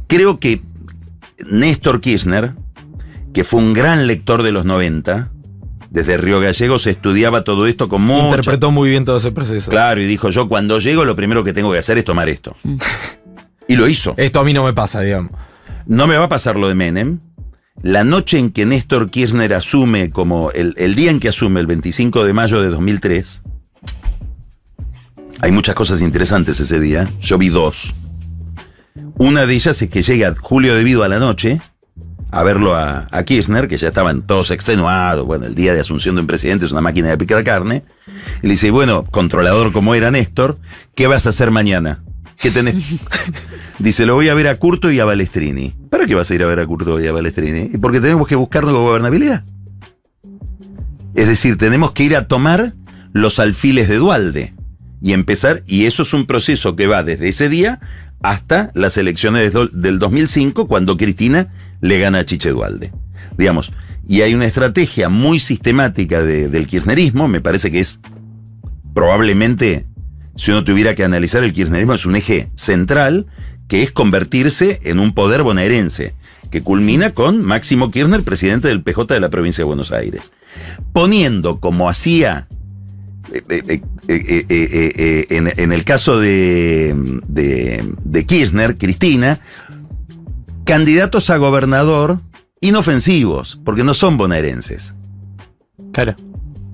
creo que Néstor Kirchner, que fue un gran lector de los 90, desde Río Gallegos estudiaba todo esto con mucha... Interpretó muy bien todo ese proceso. Claro, y dijo, yo cuando llego lo primero que tengo que hacer es tomar esto. Y lo hizo. Esto a mí no me pasa, digamos. No me va a pasar lo de Menem. La noche en que Néstor Kirchner asume, como el día en que asume, el 25 de mayo de 2003, hay muchas cosas interesantes ese día. Yo vi dos. Una de ellas es que llega Julio De Vido a la noche a verlo a Kirchner, que ya estaban todos extenuados. Bueno, el día de asunción de un presidente es una máquina de picar carne. Y le dice, bueno, controlador como era Néstor, ¿qué vas a hacer mañana? ¿Qué tenés? Dice, lo voy a ver a Curto y a Balestrini. ¿Para qué vas a ir a ver a Curto y a Balestrini? Porque tenemos que buscar nueva gobernabilidad. Es decir, tenemos que ir a tomar los alfiles de Duhalde y empezar, y eso es un proceso que va desde ese día hasta las elecciones del 2005, cuando Cristina le gana a Chiche Duhalde. Digamos, y hay una estrategia muy sistemática del kirchnerismo, me parece que es probablemente, si uno tuviera que analizar el kirchnerismo, es un eje central, que es convertirse en un poder bonaerense, que culmina con Máximo Kirchner, presidente del PJ de la provincia de Buenos Aires, poniendo, como hacía en el caso de Kirchner, Cristina, candidatos a gobernador inofensivos, porque no son bonaerenses. Claro.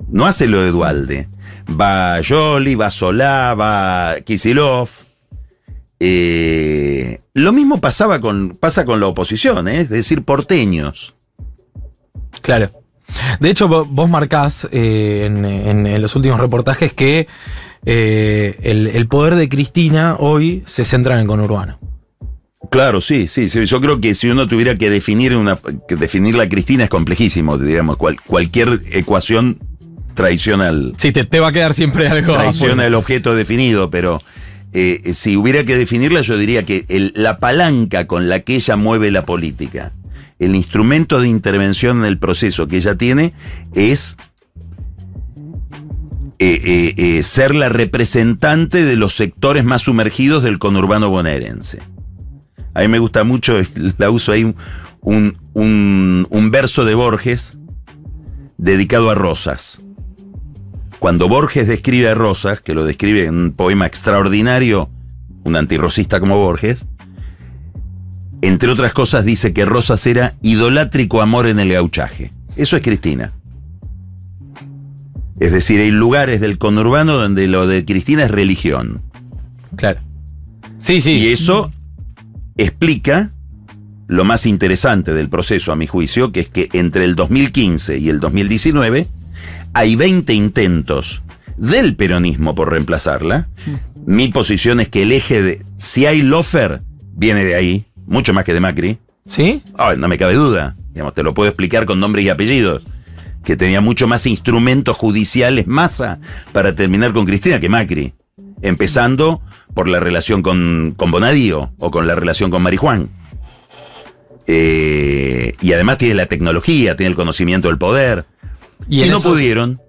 No hace lo de Duhalde. Va Yoli, va Solá, va Kicillof. Lo mismo pasa con la oposición, es decir, porteños. Claro. De hecho, vos marcás en los últimos reportajes que el poder de Cristina hoy se centra en el conurbano. Claro, sí. Yo creo que si uno tuviera que definir la Cristina es complejísimo, digamos, cualquier ecuación traiciona Sí, te va a quedar siempre algo. Traiciona el objeto definido, pero si hubiera que definirla, yo diría que la palanca con la que ella mueve la política, el instrumento de intervención en el proceso que ella tiene es ser la representante de los sectores más sumergidos del conurbano bonaerense. A mí me gusta mucho, la uso ahí, un verso de Borges dedicado a Rosas. Cuando Borges describe a Rosas, que lo describe en un poema extraordinario, un antirrosista como Borges, entre otras cosas dice que Rosas era idolátrico amor en el gauchaje. Eso es Cristina. Es decir, hay lugares del conurbano donde lo de Cristina es religión. Claro. Sí. Y eso explica lo más interesante del proceso, a mi juicio, que es que entre el 2015 y el 2019 hay 20 intentos del peronismo por reemplazarla. Mi posición es que el eje de... Si hay lofer, viene de ahí, mucho más que de Macri. ¿Sí? No me cabe duda. Digamos, te lo puedo explicar con nombres y apellidos. Que tenía mucho más instrumentos judiciales, Massa, para terminar con Cristina que Macri. Empezando por la relación con Bonadío o con la relación con Marijuán. Y además tiene la tecnología, tiene el conocimiento del poder. Y no pudieron.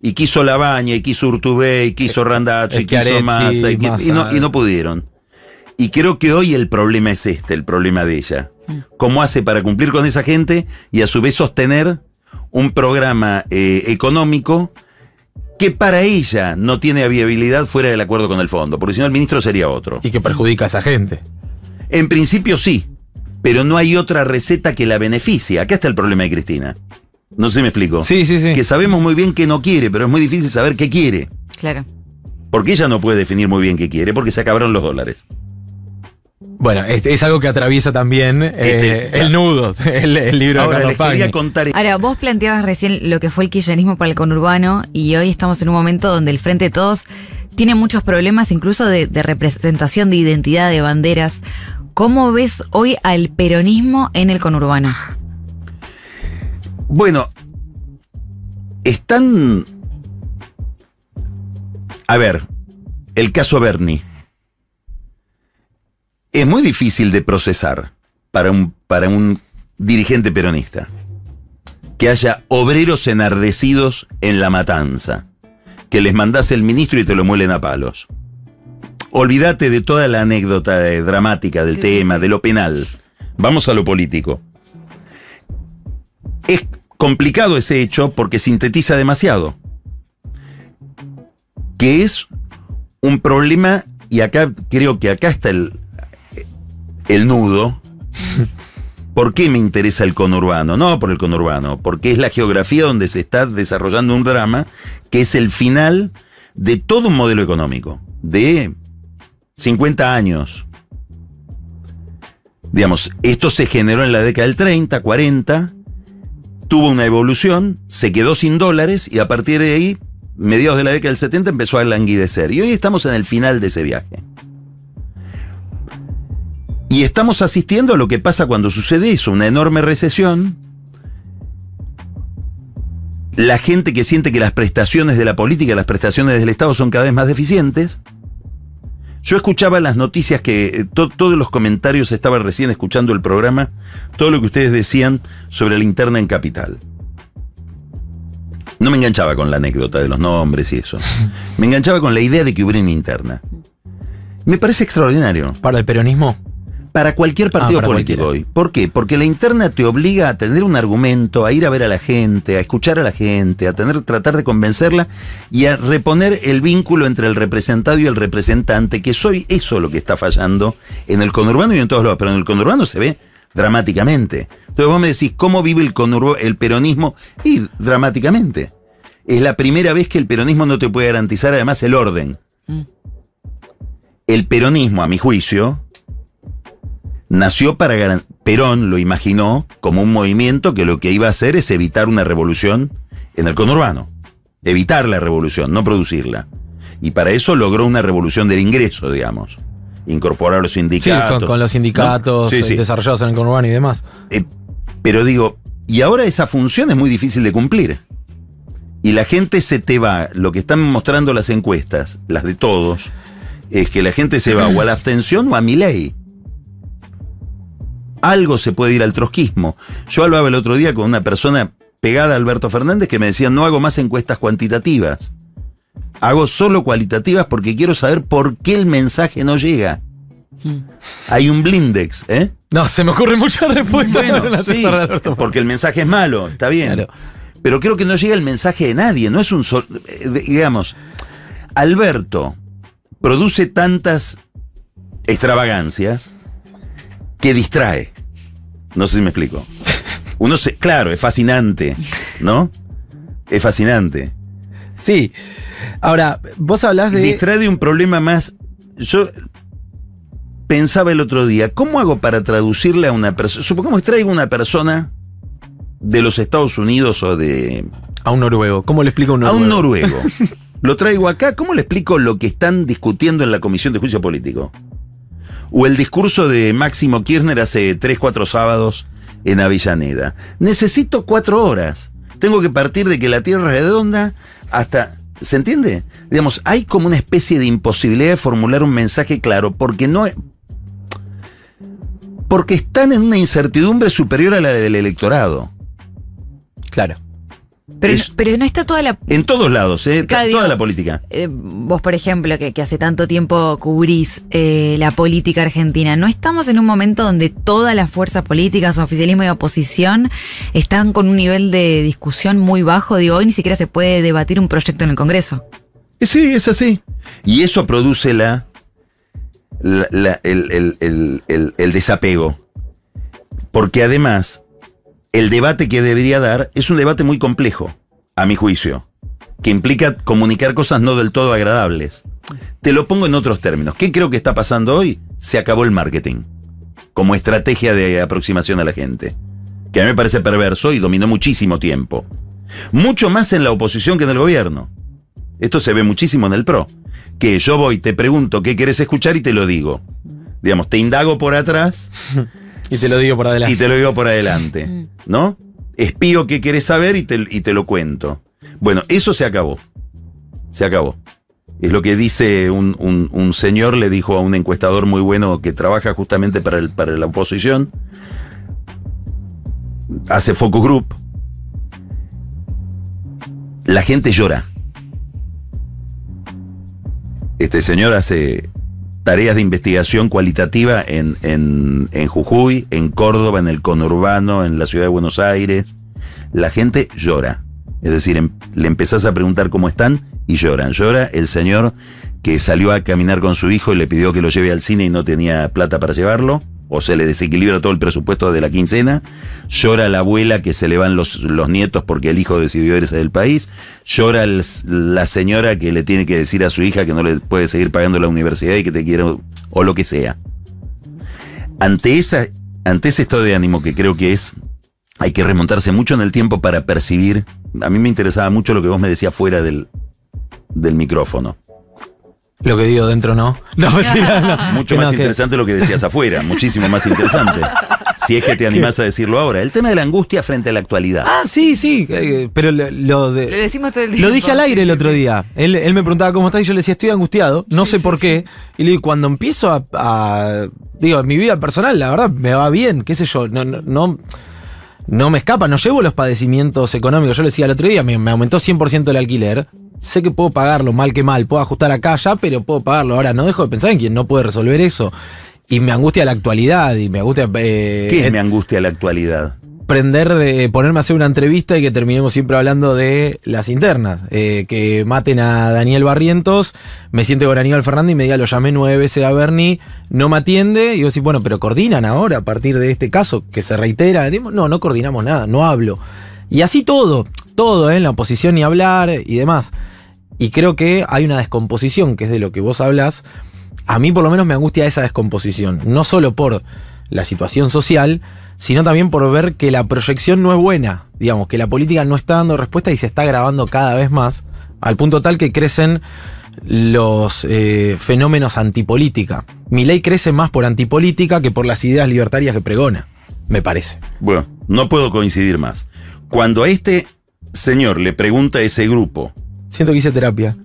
Y quiso Labaña, y quiso Urtubey, y quiso Randazzo, y quiso Massa, y no pudieron. Y creo que hoy el problema es el problema de ella. ¿Cómo hace para cumplir con esa gente y a su vez sostener un programa económico que para ella no tiene viabilidad fuera del acuerdo con el fondo? Porque si no el ministro sería otro. Y que perjudica a esa gente. En principio sí, pero no hay otra receta que la beneficie. Acá está el problema de Cristina. No sé si me explico. Sí. Que sabemos muy bien que no quiere, pero es muy difícil saber qué quiere. Claro. Porque ella no puede definir muy bien qué quiere, porque se acabaron los dólares. Bueno, es algo que atraviesa también el nudo, el libro Ahora, de Carlos Pagni. quería contar... Ahora, vos planteabas recién lo que fue el kirchnerismo para el conurbano y hoy estamos en un momento donde el Frente de Todos tiene muchos problemas, incluso de representación, de identidad, de banderas. ¿Cómo ves hoy al peronismo en el conurbano? Bueno, están... A ver, el caso Berni. Es muy difícil de procesar para un dirigente peronista. Que haya obreros enardecidos en la matanza. Que les mandás el ministro y te lo muelen a palos. Olvídate de toda la anécdota dramática del tema, de lo penal. Vamos a lo político. Es complicado ese hecho porque sintetiza demasiado. Que es un problema, y acá creo que acá está el nudo. ¿Por qué me interesa el conurbano? No por el conurbano, porque es la geografía donde se está desarrollando un drama que es el final de todo un modelo económico, de 50 años. Digamos, esto se generó en la década del 30, 40, tuvo una evolución, se quedó sin dólares y a partir de ahí, mediados de la década del 70, empezó a languidecer. Y hoy estamos en el final de ese viaje. Y estamos asistiendo a lo que pasa cuando sucede eso, una enorme recesión. La gente que siente que las prestaciones de la política, las prestaciones del Estado son cada vez más deficientes. Yo escuchaba las noticias que todos los comentarios, estaba recién escuchando el programa, todo lo que ustedes decían sobre la interna en Capital. No me enganchaba con la anécdota de los nombres y eso. Me enganchaba con la idea de que hubiera una interna. Me parece extraordinario. ¿Para el peronismo? Para cualquier partido político hoy. ¿Por qué? Porque la interna te obliga a tener un argumento, a ir a ver a la gente, a escuchar a la gente, a tratar de convencerla y a reponer el vínculo entre el representado y el representante, que soy eso lo que está fallando en el conurbano y en todos lados. Pero en el conurbano se ve dramáticamente. Entonces vos me decís, ¿cómo vive el peronismo? Y dramáticamente. Es la primera vez que el peronismo no te puede garantizar además el orden. El peronismo, a mi juicio, nació para garantizar. Perón lo imaginó como un movimiento que lo que iba a hacer es evitar una revolución en el conurbano. Evitar la revolución, no producirla. Y para eso logró una revolución del ingreso, digamos. Incorporar los sindicatos. Sí, con los sindicatos, ¿no? Sí. Desarrollados en el conurbano y demás. Pero digo, y ahora esa función es muy difícil de cumplir. Y la gente se te va, lo que están mostrando las encuestas, las de todos, es que la gente se va o a la abstención o a Milei. Algo se puede ir al trotskismo. Yo hablaba el otro día con una persona pegada a Alberto Fernández que me decía, no hago más encuestas cuantitativas. Hago solo cualitativas porque quiero saber por qué el mensaje no llega. Hay un blindex, ¿eh? No, se me ocurren muchas respuestas. Bueno, sí, porque el mensaje es malo, está bien. Claro. Pero creo que no llega el mensaje de nadie, no es un solo... digamos, Alberto produce tantas extravagancias que distrae. No sé si me explico. Claro, es fascinante, ¿no? Es fascinante. Sí. Ahora, vos hablás de... Distrae de un problema más... Yo pensaba el otro día, ¿cómo hago para traducirle a una persona? Supongamos que traigo una persona de los Estados Unidos o de... A un noruego. ¿Cómo le explico a un noruego? A un noruego. Lo traigo acá, ¿cómo le explico lo que están discutiendo en la Comisión de Juicio Político? O el discurso de Máximo Kirchner hace 3-4 sábados en Avellaneda. Necesito 4 horas. Tengo que partir de que la Tierra es redonda hasta... ¿Se entiende? Digamos, hay como una especie de imposibilidad de formular un mensaje claro porque no... Porque están en una incertidumbre superior a la del electorado. Claro. Pero no está toda la... En todos lados, toda la política. Vos, por ejemplo, que hace tanto tiempo cubrís la política argentina, ¿no estamos en un momento donde todas las fuerzas políticas, oficialismo y oposición, están con un nivel de discusión muy bajo? Digo, hoy ni siquiera se puede debatir un proyecto en el Congreso. Sí, es así. Y eso produce el desapego. Porque además... El debate que debería dar es un debate muy complejo, a mi juicio, que implica comunicar cosas no del todo agradables. Te lo pongo en otros términos. ¿Qué creo que está pasando hoy? Se acabó el marketing como estrategia de aproximación a la gente, que a mí me parece perverso y dominó muchísimo tiempo. Mucho más en la oposición que en el gobierno. Esto se ve muchísimo en el PRO. Que yo voy, te pregunto qué querés escuchar y te lo digo. Digamos, te indago por atrás... Y te lo digo por adelante. Y te lo digo por adelante, ¿no? Espío qué querés saber y te lo cuento. Bueno, eso se acabó. Se acabó. Es lo que dice un señor, le dijo a un encuestador muy bueno que trabaja justamente para la oposición. Hace focus group. La gente llora. Este señor hace tareas de investigación cualitativa en Jujuy, en Córdoba, en el conurbano, en la ciudad de Buenos Aires. La gente llora. Es decir, le empezás a preguntar cómo están y lloran. Llora el señor que salió a caminar con su hijo y le pidió que lo lleve al cine y no tenía plata para llevarlo, o se le desequilibra todo el presupuesto de la quincena. Llora la abuela que se le van los nietos porque el hijo decidió irse del país. Llora la señora que le tiene que decir a su hija que no le puede seguir pagando la universidad y que te quiere, o lo que sea. Ante ese estado de ánimo que creo que hay que remontarse mucho en el tiempo para percibir. A mí me interesaba mucho lo que vos me decías fuera del micrófono. Lo que digo dentro no. No, no. Mucho más interesante lo que decías afuera, muchísimo más interesante. Si es que te animás a decirlo ahora. El tema de la angustia frente a la actualidad. Ah, sí, pero lo decimos todo el tiempo. Lo dije al aire el otro día. Él me preguntaba cómo está y yo le decía, estoy angustiado, no sé por qué. Y le digo, cuando empiezo digo, en mi vida personal, la verdad, me va bien, qué sé yo, no me escapa, no llevo los padecimientos económicos. Yo le decía el otro día, me aumentó 100% el alquiler. Sé que puedo pagarlo mal que mal, puedo ajustar acá ya, pero puedo pagarlo. Ahora no dejo de pensar en quien no puede resolver eso. Y me angustia la actualidad y me angustia... ¿Qué me angustia la actualidad? Ponerme a hacer una entrevista y que terminemos siempre hablando de las internas. Que maten a Daniel Barrientos, me siento con Aníbal Fernández y me diga, lo llamé 9 veces a Bernie, no me atiende. Y yo decía, bueno, pero coordinan ahora a partir de este caso que se reitera. No coordinamos nada, no hablo. Y así todo, en la oposición ni hablar y demás. Y creo que hay una descomposición, que es de lo que vos hablas. A mí por lo menos me angustia esa descomposición. No solo por la situación social, sino también por ver que la proyección no es buena. Digamos, que la política no está dando respuesta y se está agravando cada vez más, al punto tal que crecen los fenómenos antipolítica. Milei crece más por antipolítica que por las ideas libertarias que pregona, me parece. Bueno, no puedo coincidir más. Cuando a este señor le pregunta a ese grupo... Siento que hice terapia.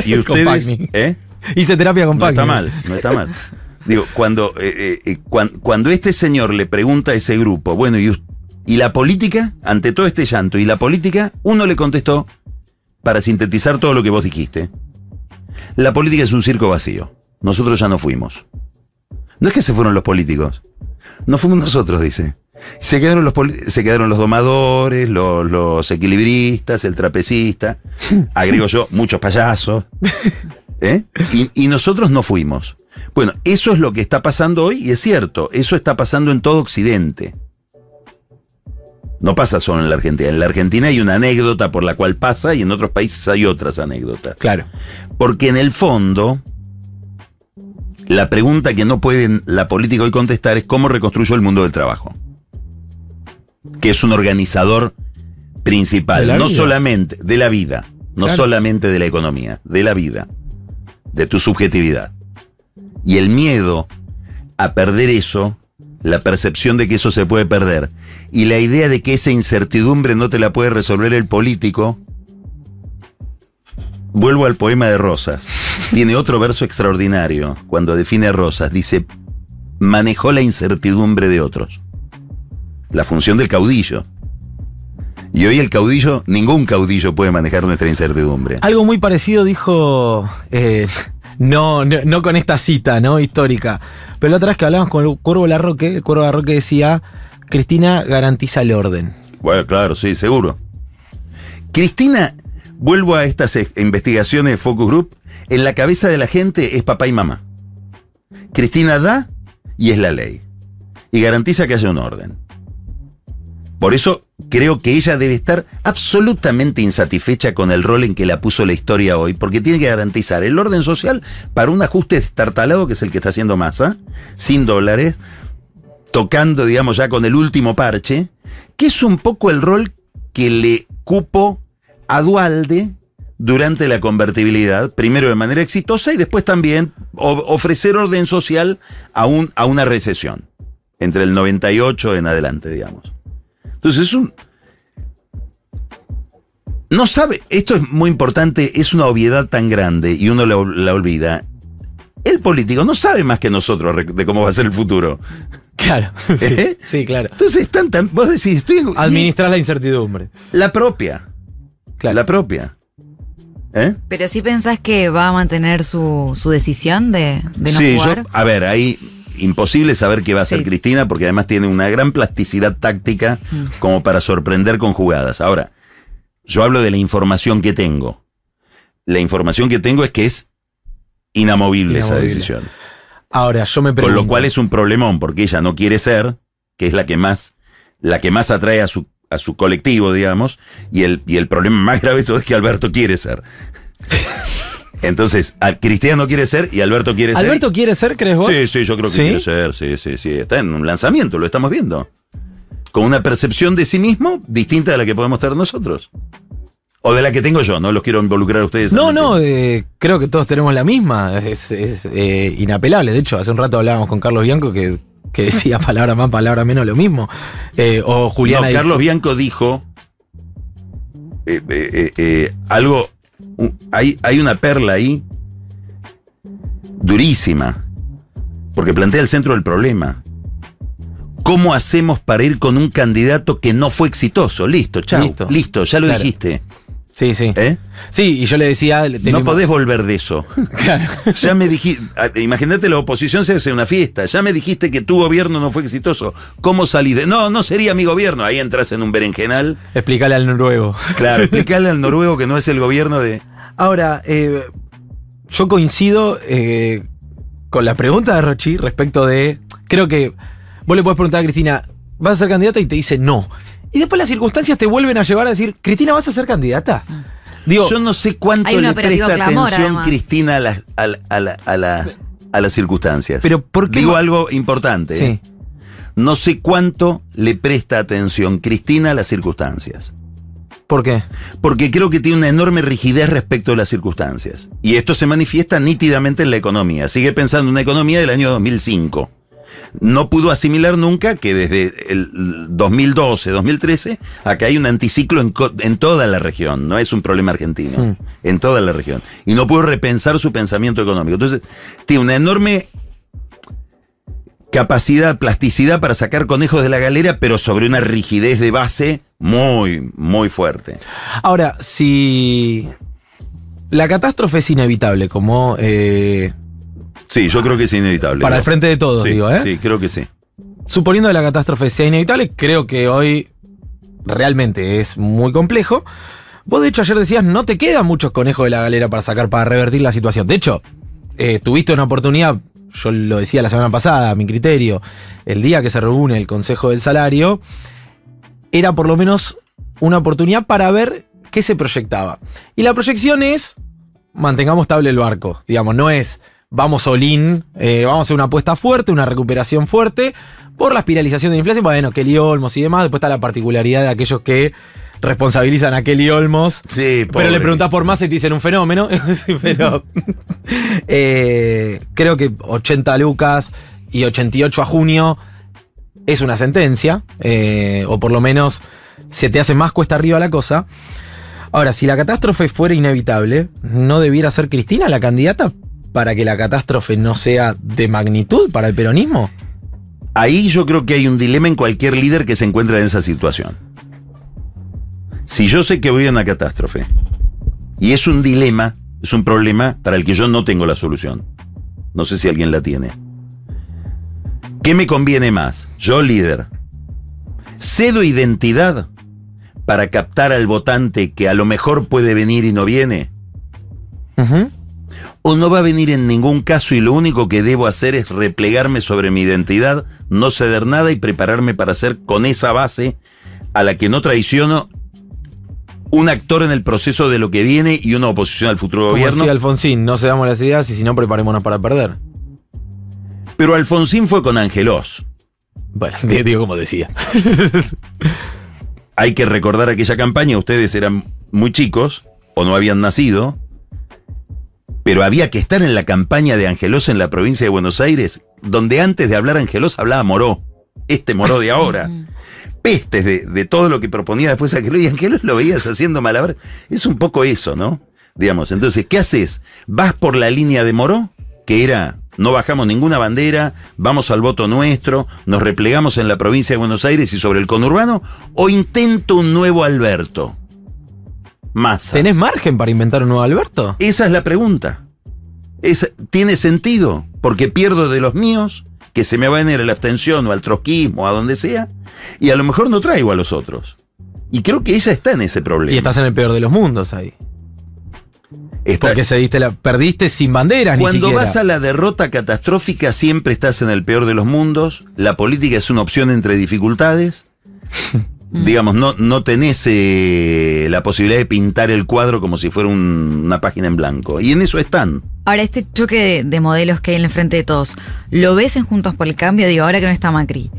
Y ustedes... Hice terapia con Paqui. No está mal. Digo, cuando este señor le pregunta a ese grupo, bueno, ¿y la política? Ante todo este llanto, ¿y la política? Uno le contestó, para sintetizar todo lo que vos dijiste, la política es un circo vacío. Nosotros ya no fuimos. No es que se fueron los políticos. No fuimos nosotros, dice. Se quedaron los domadores, los equilibristas, el trapecista, agrego yo, muchos payasos. Y nosotros no fuimos. Bueno, eso es lo que está pasando hoy y es cierto, eso está pasando en todo Occidente. No pasa solo en la Argentina. En la Argentina hay una anécdota por la cual pasa y en otros países hay otras anécdotas. Claro. Porque en el fondo, la pregunta que no puede la política hoy contestar es cómo reconstruyó el mundo del trabajo. Que es un organizador principal, no solamente de la vida, no solamente de la economía, de la vida, de tu subjetividad. Y el miedo a perder eso, la percepción de que eso se puede perder, y la idea de que esa incertidumbre no te la puede resolver el político. Vuelvo al poema de Rosas. Tiene otro verso extraordinario cuando define a Rosas. Dice, manejó la incertidumbre de otros. La función del caudillo. Y hoy el caudillo, ningún caudillo puede manejar nuestra incertidumbre. Algo muy parecido dijo, no con esta cita, ¿no? Histórica. Pero la otra vez que hablamos con el Cuervo Larroque decía, Cristina garantiza el orden. Bueno, claro, sí, seguro. Cristina, vuelvo a estas investigaciones de Focus Group, en la cabeza de la gente es papá y mamá. Cristina da y es la ley. Y garantiza que haya un orden. Por eso creo que ella debe estar absolutamente insatisfecha con el rol en que la puso la historia hoy, porque tiene que garantizar el orden social para un ajuste destartalado que es el que está haciendo Massa, sin dólares, tocando, digamos, ya con el último parche, que es un poco el rol que le cupo a Duhalde durante la convertibilidad, primero de manera exitosa y después también ofrecer orden social a una recesión, entre el 98 en adelante, digamos. Entonces no sabe, esto es muy importante, es una obviedad tan grande y uno la olvida. El político no sabe más que nosotros de cómo va a ser el futuro. Claro, sí, claro. Entonces vos decís, administrar la incertidumbre. La propia. Claro. La propia. Pero sí pensás que va a mantener su decisión de no jugar. A ver, ahí imposible saber qué va a hacer Sí. Cristina, porque además tiene una gran plasticidad táctica como para sorprender con jugadas. Ahora, yo hablo de la información que tengo. La información que tengo es que es inamovible esa decisión. Ahora, yo me pregunto. Con lo cual es un problemón, porque ella no quiere ser, que es la que más atrae a su colectivo, digamos, y el problema más grave de todo es que Alberto quiere ser. Entonces, Cristina no quiere ser y Alberto quiere ser. ¿Alberto quiere ser, crees vos? Sí, yo creo que quiere ser, sí. Está en un lanzamiento, lo estamos viendo. Con una percepción de sí mismo distinta de la que podemos tener nosotros. O de la que tengo yo, no los quiero involucrar a ustedes. No, creo que todos tenemos la misma. Es inapelable. De hecho, hace un rato hablábamos con Carlos Bianco que decía palabra más, palabra menos lo mismo. O Juliana. No, Carlos Bianco dijo algo. Hay una perla ahí durísima, porque plantea el centro del problema. ¿Cómo hacemos para ir con un candidato que no fue exitoso? Listo, chao. Listo, ya lo dijiste. Sí. Sí, y yo le decía. No podés volver de eso. Claro. Ya me dijiste. Imagínate, la oposición se hace una fiesta. Ya me dijiste que tu gobierno no fue exitoso. ¿Cómo salí de.? No sería mi gobierno. Ahí entras en un berenjenal. Explícale al noruego. Claro, explícale al noruego que no es el gobierno de. Ahora, yo coincido con la pregunta de Rochi respecto de. Creo que vos le podés preguntar a Cristina, ¿vas a ser candidata? Y te dice no. Y después las circunstancias te vuelven a llevar a decir, Cristina, ¿vas a ser candidata? Digo, yo no sé cuánto le presta atención Cristina a las circunstancias. Pero ¿por qué? Digo algo importante. Sí. No sé cuánto le presta atención Cristina a las circunstancias. ¿Por qué? Porque creo que tiene una enorme rigidez respecto de las circunstancias. Y esto se manifiesta nítidamente en la economía. Sigue pensando en una economía del año 2005. No pudo asimilar nunca que desde el 2012, 2013, acá hay un anticiclo en toda la región. No es un problema argentino. En toda la región. Y no pudo repensar su pensamiento económico. Entonces, tiene una enorme capacidad, plasticidad para sacar conejos de la galera, pero sobre una rigidez de base muy, muy fuerte. Ahora, si la catástrofe es inevitable, como... sí, yo creo que es inevitable. Para el frente de todos, sí, digo, ¿eh? Sí, creo que sí. Suponiendo que la catástrofe sea inevitable, creo que hoy realmente es muy complejo. Vos, de hecho, ayer decías, no te quedan muchos conejos de la galera para sacar, para revertir la situación. De hecho, tuviste una oportunidad, yo lo decía la semana pasada, a mi criterio, el día que se reúne el Consejo del Salario, era por lo menos una oportunidad para ver qué se proyectaba. Y la proyección es, mantengamos estable el barco. Digamos, no es, vamos all-in, vamos a hacer una apuesta fuerte, una recuperación fuerte, por la espiralización de la inflación. Bueno, Kelly Olmos y demás. Después está la particularidad de aquellos que responsabilizan a Kelly Olmos. Sí, pobre. Pero le preguntás por más y te dicen un fenómeno. Pero creo que 80 lucas y 88 a junio es una sentencia. O por lo menos se te hace más cuesta arriba la cosa. Ahora, si la catástrofe fuera inevitable, ¿no debiera ser Cristina la candidata para que la catástrofe no sea de magnitud para el peronismo? Ahí yo creo que hay un dilema en cualquier líder que se encuentra en esa situación. Si yo sé que voy a una catástrofe, y es un dilema, es un problema para el que yo no tengo la solución. No sé si alguien la tiene. ¿Qué me conviene más? Yo, líder, ¿cedo identidad para captar al votante que a lo mejor puede venir y no viene? ¿O no va a venir en ningún caso y lo único que debo hacer es replegarme sobre mi identidad, no ceder nada y prepararme para ser con esa base a la que no traiciono un actor en el proceso de lo que viene y una oposición al futuro Como gobierno? decía Alfonsín, no cedamos las ideas y si no, preparémonos para perder. Pero Alfonsín fue con Angelós. Bueno, digo como decía. Hay que recordar aquella campaña, ustedes eran muy chicos o no habían nacido, pero había que estar en la campaña de Angelós en la provincia de Buenos Aires, donde antes de hablar Angelós hablaba Moró, este Moró de ahora. Pestes de todo lo que proponía después Angelós, y Angelós lo veías haciendo malabar. Es un poco eso, ¿no? Digamos, entonces, ¿qué haces? ¿Vas por la línea de Moró? Que era, no bajamos ninguna bandera, vamos al voto nuestro, nos replegamos en la provincia de Buenos Aires y sobre el conurbano, o intento un nuevo Alberto. Massa. ¿Tenés margen para inventar un nuevo Alberto? Esa es la pregunta. ¿Tiene sentido? Porque pierdo de los míos, que se me van a ir a la abstención o al trotskismo, a donde sea, y a lo mejor no traigo a los otros. Y creo que ella está en ese problema. Y estás en el peor de los mundos ahí. Porque perdiste sin banderas, ni siquiera. Cuando vas a la derrota catastrófica, siempre estás en el peor de los mundos. La política es una opción entre dificultades. Digamos, no tenés la posibilidad de pintar el cuadro como si fuera una página en blanco. Y en eso están. Ahora, este choque de modelos que hay en el frente de todos, ¿lo ves en Juntos por el Cambio? Digo, ahora que no está Macri,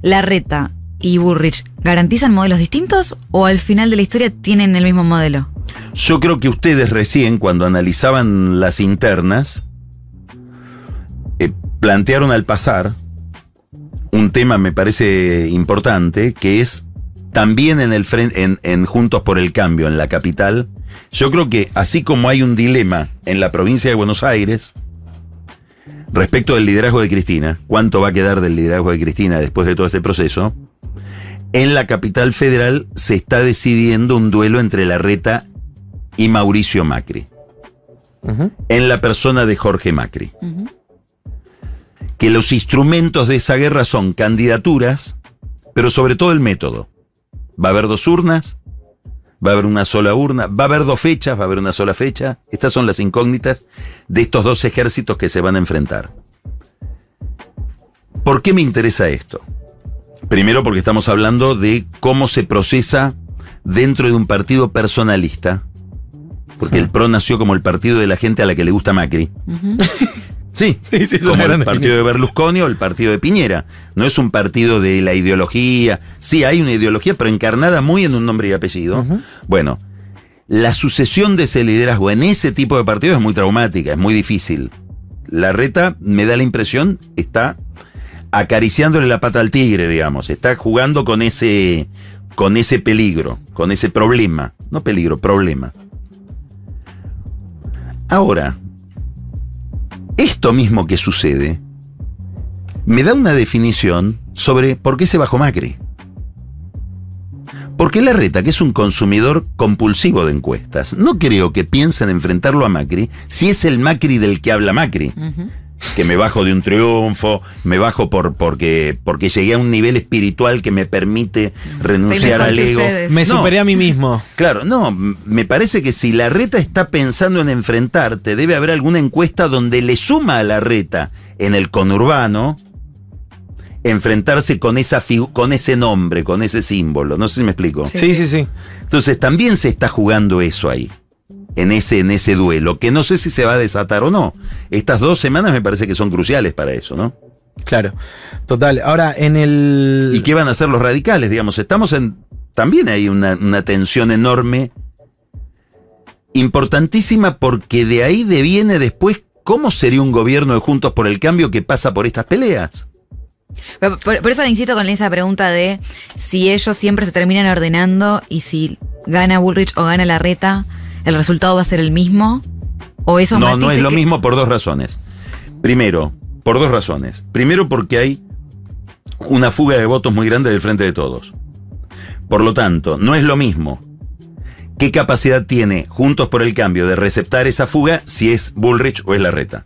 Larreta y Bullrich, ¿garantizan modelos distintos o al final de la historia tienen el mismo modelo? Yo creo que ustedes recién, cuando analizaban las internas, plantearon al pasar un tema, me parece importante, que es también en Juntos por el Cambio, en la capital. Yo creo que así como hay un dilema en la provincia de Buenos Aires respecto del liderazgo de Cristina, cuánto va a quedar del liderazgo de Cristina después de todo este proceso, en la capital federal se está decidiendo un duelo entre Larreta y Mauricio Macri, en la persona de Jorge Macri. Que los instrumentos de esa guerra son candidaturas, pero sobre todo el método. Va a haber 2 urnas, va a haber una sola urna, va a haber 2 fechas, va a haber una sola fecha. Estas son las incógnitas de estos 2 ejércitos que se van a enfrentar. ¿Por qué me interesa esto? Primero porque estamos hablando de cómo se procesa dentro de un partido personalista, porque el PRO nació como el partido de la gente a la que le gusta Macri. Sí, como el partido de Berlusconi o el partido de Piñera. No es un partido de la ideología. Sí, hay una ideología, pero encarnada muy en un nombre y apellido. Bueno, la sucesión de ese liderazgo en ese tipo de partidos es muy traumática, es muy difícil. Larreta, me da la impresión, está acariciándole la pata al tigre, digamos. Está jugando con ese peligro, con ese problema. No peligro, problema. Ahora, esto mismo que sucede me da una definición sobre por qué se bajó Macri. Porque Larreta, que es un consumidor compulsivo de encuestas, no creo que piense en enfrentarlo a Macri si es el Macri del que habla Macri. Que me bajo de un triunfo, me bajo porque llegué a un nivel espiritual que me permite renunciar al ego. Me superé a mí mismo. Claro, no, me parece que si Larreta está pensando en enfrentarte, debe haber alguna encuesta donde le suma a Larreta en el conurbano enfrentarse con ese nombre, con ese símbolo. No sé si me explico. Sí. Entonces también se está jugando eso ahí. En ese duelo, que no sé si se va a desatar o no. Estas 2 semanas me parece que son cruciales para eso, ¿no? Claro, total. Ahora, ¿Y qué van a hacer los radicales? Digamos, también hay una tensión enorme, importantísima, porque de ahí deviene después cómo sería un gobierno de Juntos por el Cambio que pasa por estas peleas. Por eso insisto con esa pregunta de si ellos siempre se terminan ordenando y si gana Bullrich o gana Larreta, ¿el resultado va a ser el mismo? ¿O esos matices? No es lo mismo por 2 razones. Primero, por 2 razones. Primero, porque hay una fuga de votos muy grande del Frente de Todos. Por lo tanto, no es lo mismo qué capacidad tiene Juntos por el Cambio de receptar esa fuga si es Bullrich o es Larreta.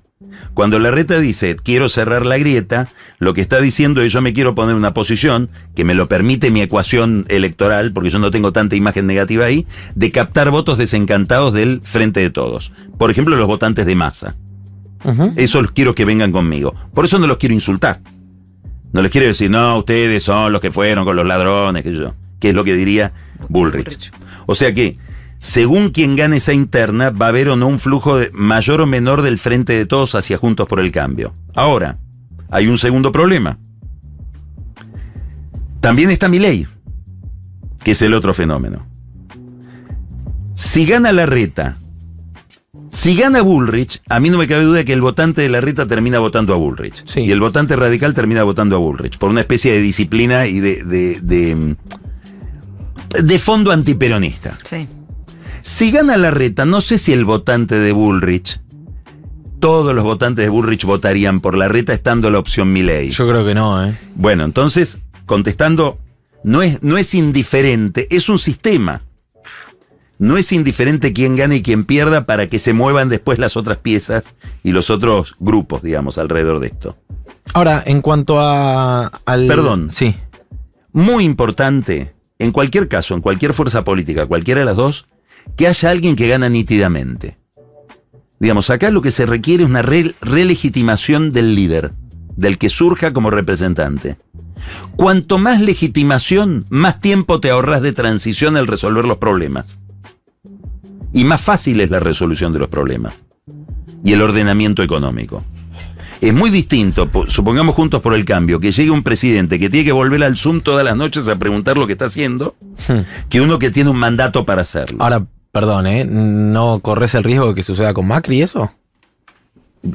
Cuando Larreta dice, quiero cerrar la grieta, lo que está diciendo es, yo me quiero poner una posición que me lo permite mi ecuación electoral, porque yo no tengo tanta imagen negativa ahí, de captar votos desencantados del Frente de Todos. Por ejemplo, los votantes de Massa. Eso los quiero que vengan conmigo. Por eso no los quiero insultar. No les quiero decir, no, ustedes son los que fueron con los ladrones, que es lo que diría Bullrich. O sea que, según quien gane esa interna, va a haber o no un flujo mayor o menor del Frente de Todos hacia Juntos por el Cambio. Ahora, hay un segundo problema. También está Milei, que es el otro fenómeno. Si gana Larreta, si gana Bullrich, a mí no me cabe duda que el votante de Larreta termina votando a Bullrich. Sí. Y el votante radical termina votando a Bullrich, por una especie de disciplina y de fondo antiperonista. Sí. Si gana Larreta, no sé si el votante de Bullrich, todos los votantes de Bullrich votarían por Larreta estando la opción Milei. Yo creo que no, ¿eh? Bueno, entonces, contestando, no es indiferente, es un sistema. no es indiferente quién gane y quién pierda para que se muevan después las otras piezas y los otros grupos, digamos, alrededor de esto. Ahora, en cuanto al... Perdón. Sí. Muy importante, en cualquier caso, en cualquier fuerza política, cualquiera de las dos, que haya alguien que gana nítidamente. Digamos, acá lo que se requiere es una relegitimación del líder, del que surja como representante. Cuanto más legitimación, más tiempo te ahorras de transición al resolver los problemas. Y más fácil es la resolución de los problemas. Y el ordenamiento económico. Es muy distinto, supongamos Juntos por el Cambio, que llegue un presidente que tiene que volver al Zoom todas las noches a preguntar lo que está haciendo, que uno que tiene un mandato para hacerlo. Ahora, perdón, ¿no corres el riesgo de que suceda con Macri eso?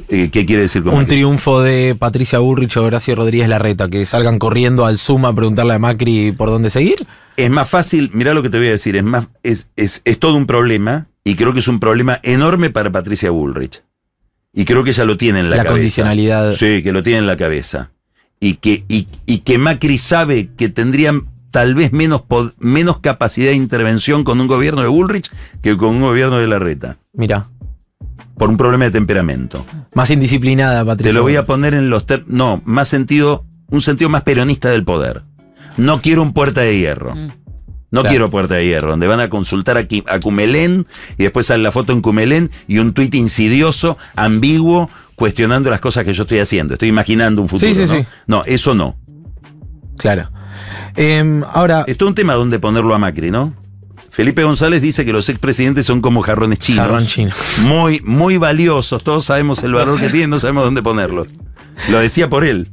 ¿Qué quiere decir con Un Macri? triunfo de Patricia Bullrich o Horacio Rodríguez Larreta, que salgan corriendo al Zoom a preguntarle a Macri por dónde seguir. Es más fácil, mirá lo que te voy a decir, es todo un problema, y creo que es un problema enorme para Patricia Bullrich. Y creo que ella lo tiene en la cabeza. La condicionalidad. Sí, que lo tiene en la cabeza. Y que Macri sabe que tendrían tal vez menos capacidad de intervención con un gobierno de Bullrich que con un gobierno de Larreta. Mira. Por un problema de temperamento. Más indisciplinada, Patricia. Te lo voy a poner en los no, un sentido más peronista del poder. No quiero un Puerta de Hierro. No quiero Puerta de Hierro, donde van a consultar a Cumelén y después sale la foto en Cumelén y un tuit insidioso, ambiguo, cuestionando las cosas que yo estoy haciendo. Estoy imaginando un futuro, ¿no? Sí. No, eso no. Claro. Ahora... Esto es un tema donde ponerlo a Macri, ¿no? Felipe González dice que los expresidentes son como jarrones chinos. Jarrón chino. Muy, muy valiosos. Todos sabemos el valor que tienen, no sabemos dónde ponerlos. Lo decía por él.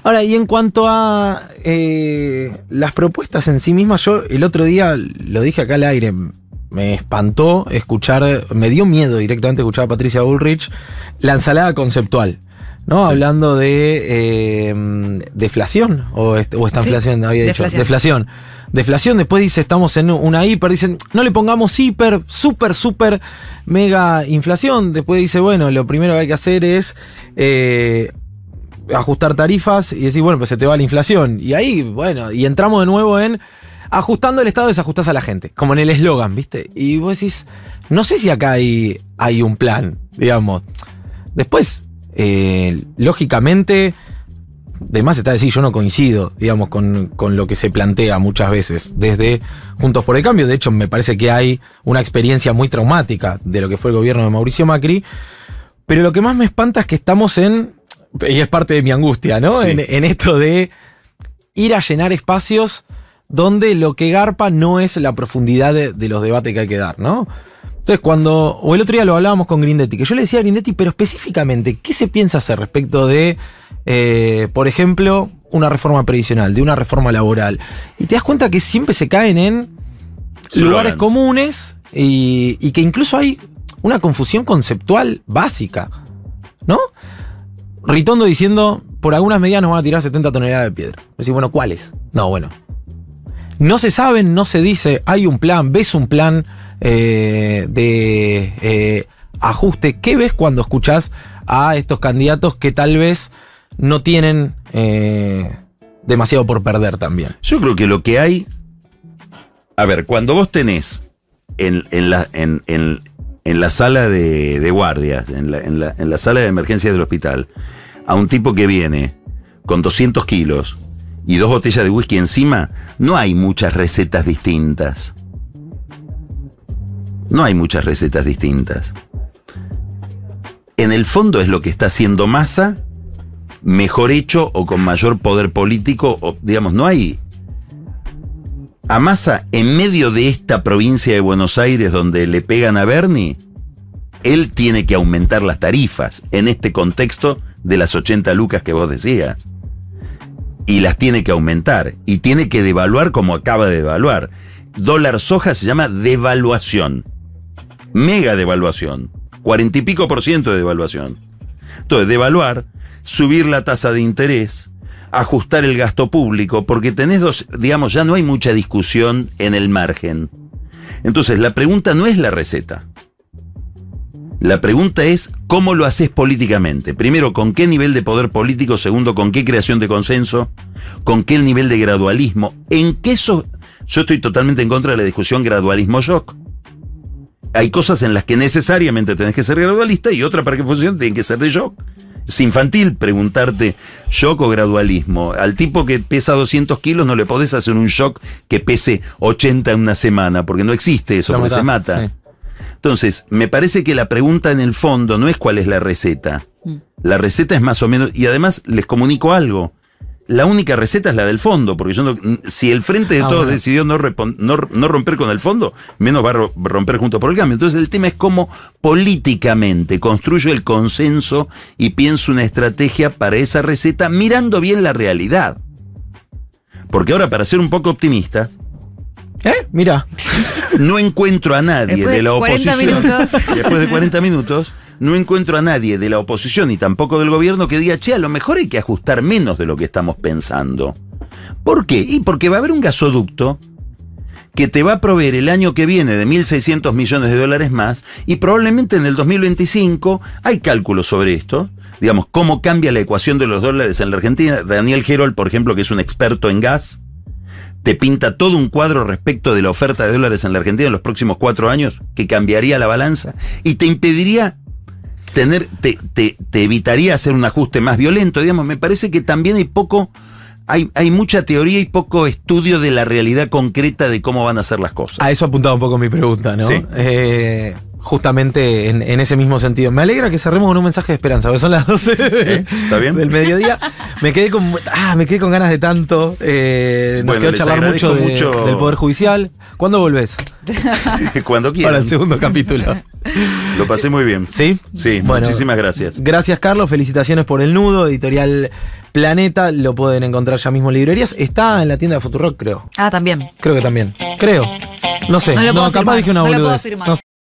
Ahora, y en cuanto a las propuestas en sí mismas, yo el otro día lo dije acá al aire, me espantó me dio miedo directamente escuchar a Patricia Bullrich la ensalada conceptual, ¿no? Sí. Hablando de deflación, o esta inflación, había dicho. Deflación, después dice, estamos en una hiper, dicen, no le pongamos hiper, super, mega inflación. Después dice, bueno, lo primero que hay que hacer es ajustar tarifas y decir, bueno, pues se te va la inflación. Y ahí, bueno, y entramos de nuevo en ajustando el Estado, desajustás a la gente, como en el eslogan, ¿viste? Y vos decís, no sé si acá hay un plan, digamos. Después, lógicamente, de más está decir, yo no coincido, digamos, con lo que se plantea muchas veces desde Juntos por el Cambio. De hecho, me parece que hay una experiencia muy traumática de lo que fue el gobierno de Mauricio Macri. Pero lo que más me espanta es que estamos y es parte de mi angustia, ¿no? Sí. En esto de ir a llenar espacios donde lo que garpa no es la profundidad de los debates que hay que dar, ¿no? Entonces o el otro día lo hablábamos con Grindetti, que yo le decía a Grindetti, pero específicamente, ¿qué se piensa hacer respecto de, por ejemplo, una reforma previsional, de una reforma laboral? Y te das cuenta que siempre se caen en lugares comunes y que incluso hay una confusión conceptual básica, ¿no? Ritondo diciendo, por algunas medidas nos van a tirar 70 toneladas de piedra. Decís, bueno, ¿cuáles? No, bueno. No se saben, no se dice, hay un plan, ves un plan de ajuste. ¿Qué ves cuando escuchás a estos candidatos que tal vez no tienen demasiado por perder también? Yo creo que lo que hay... A ver, cuando vos tenés en la sala de guardia, en la sala de emergencias del hospital, a un tipo que viene con 200 kilos y 2 botellas de whisky encima, no hay muchas recetas distintas. No hay muchas recetas distintas. En el fondo es lo que está haciendo Massa, mejor hecho o con mayor poder político, o, digamos, no hay... A Massa, en medio de esta provincia de Buenos Aires donde le pegan a Bernie, él tiene que aumentar las tarifas en este contexto de las 80 lucas que vos decías. Y las tiene que aumentar. Y tiene que devaluar como acaba de devaluar. Dólar soja se llama devaluación. Mega devaluación. 40 y pico % de devaluación. Entonces, devaluar, subir la tasa de interés, ajustar el gasto público, porque tenés digamos, ya no hay mucha discusión en el margen. Entonces, la pregunta no es la receta. La pregunta es cómo lo haces políticamente. Primero, ¿con qué nivel de poder político? Segundo, ¿con qué creación de consenso? ¿Con qué nivel de gradualismo? Yo estoy totalmente en contra de la discusión gradualismo-shock. hay cosas en las que necesariamente tenés que ser gradualista y otra para que funcione tiene que ser de shock. Es infantil preguntarte shock o gradualismo. Al tipo que pesa 200 kilos no le podés hacer un shock que pese 80 en una semana, porque no existe eso, porque se mata. Sí. Entonces, me parece que la pregunta en el fondo no es cuál es la receta. La receta es más o menos, y además les comunico algo. La única receta es la del fondo, porque yo no, si el Frente de Todos decidió no romper con el fondo, menos va a romper junto por el cambio. Entonces el tema es cómo políticamente construyo el consenso y pienso una estrategia para esa receta mirando bien la realidad. Porque ahora, para ser un poco optimista, mira, no encuentro a nadie después de la oposición. 40 minutos. Después de 40 minutos. No encuentro a nadie de la oposición y tampoco del gobierno que diga, che, a lo mejor hay que ajustar menos de lo que estamos pensando. ¿Por qué? Y porque va a haber un gasoducto que te va a proveer el año que viene de 1.600 millones de dólares más y probablemente en el 2025 hay cálculos sobre esto. Digamos, cómo cambia la ecuación de los dólares en la Argentina. Daniel Gerold, por ejemplo, que es un experto en gas, te pinta todo un cuadro respecto de la oferta de dólares en la Argentina en los próximos 4 años que cambiaría la balanza y te impediría te evitaría hacer un ajuste más violento, digamos. Me parece que también hay mucha teoría y poco estudio de la realidad concreta de cómo van a ser las cosas. A eso apuntaba un poco mi pregunta, ¿no? Sí. Justamente en ese mismo sentido. Me alegra que cerremos con un mensaje de esperanza, porque son las 12 ¿Está bien? del mediodía. Me quedé con ganas de tanto. Nos quedó charlar mucho del Poder Judicial. ¿Cuándo volvés? Cuando quieras. Para el segundo capítulo. Lo pasé muy bien. ¿Sí? Sí, bueno, muchísimas gracias. Gracias, Carlos. Felicitaciones por el nudo. Editorial Planeta. Lo pueden encontrar ya mismo en librerías. Está en la tienda de Futurock, creo. También. Creo que también. Creo. No sé. No lo puedo capaz afirmar, dije una no lo puedo boludez. afirmar. No sé.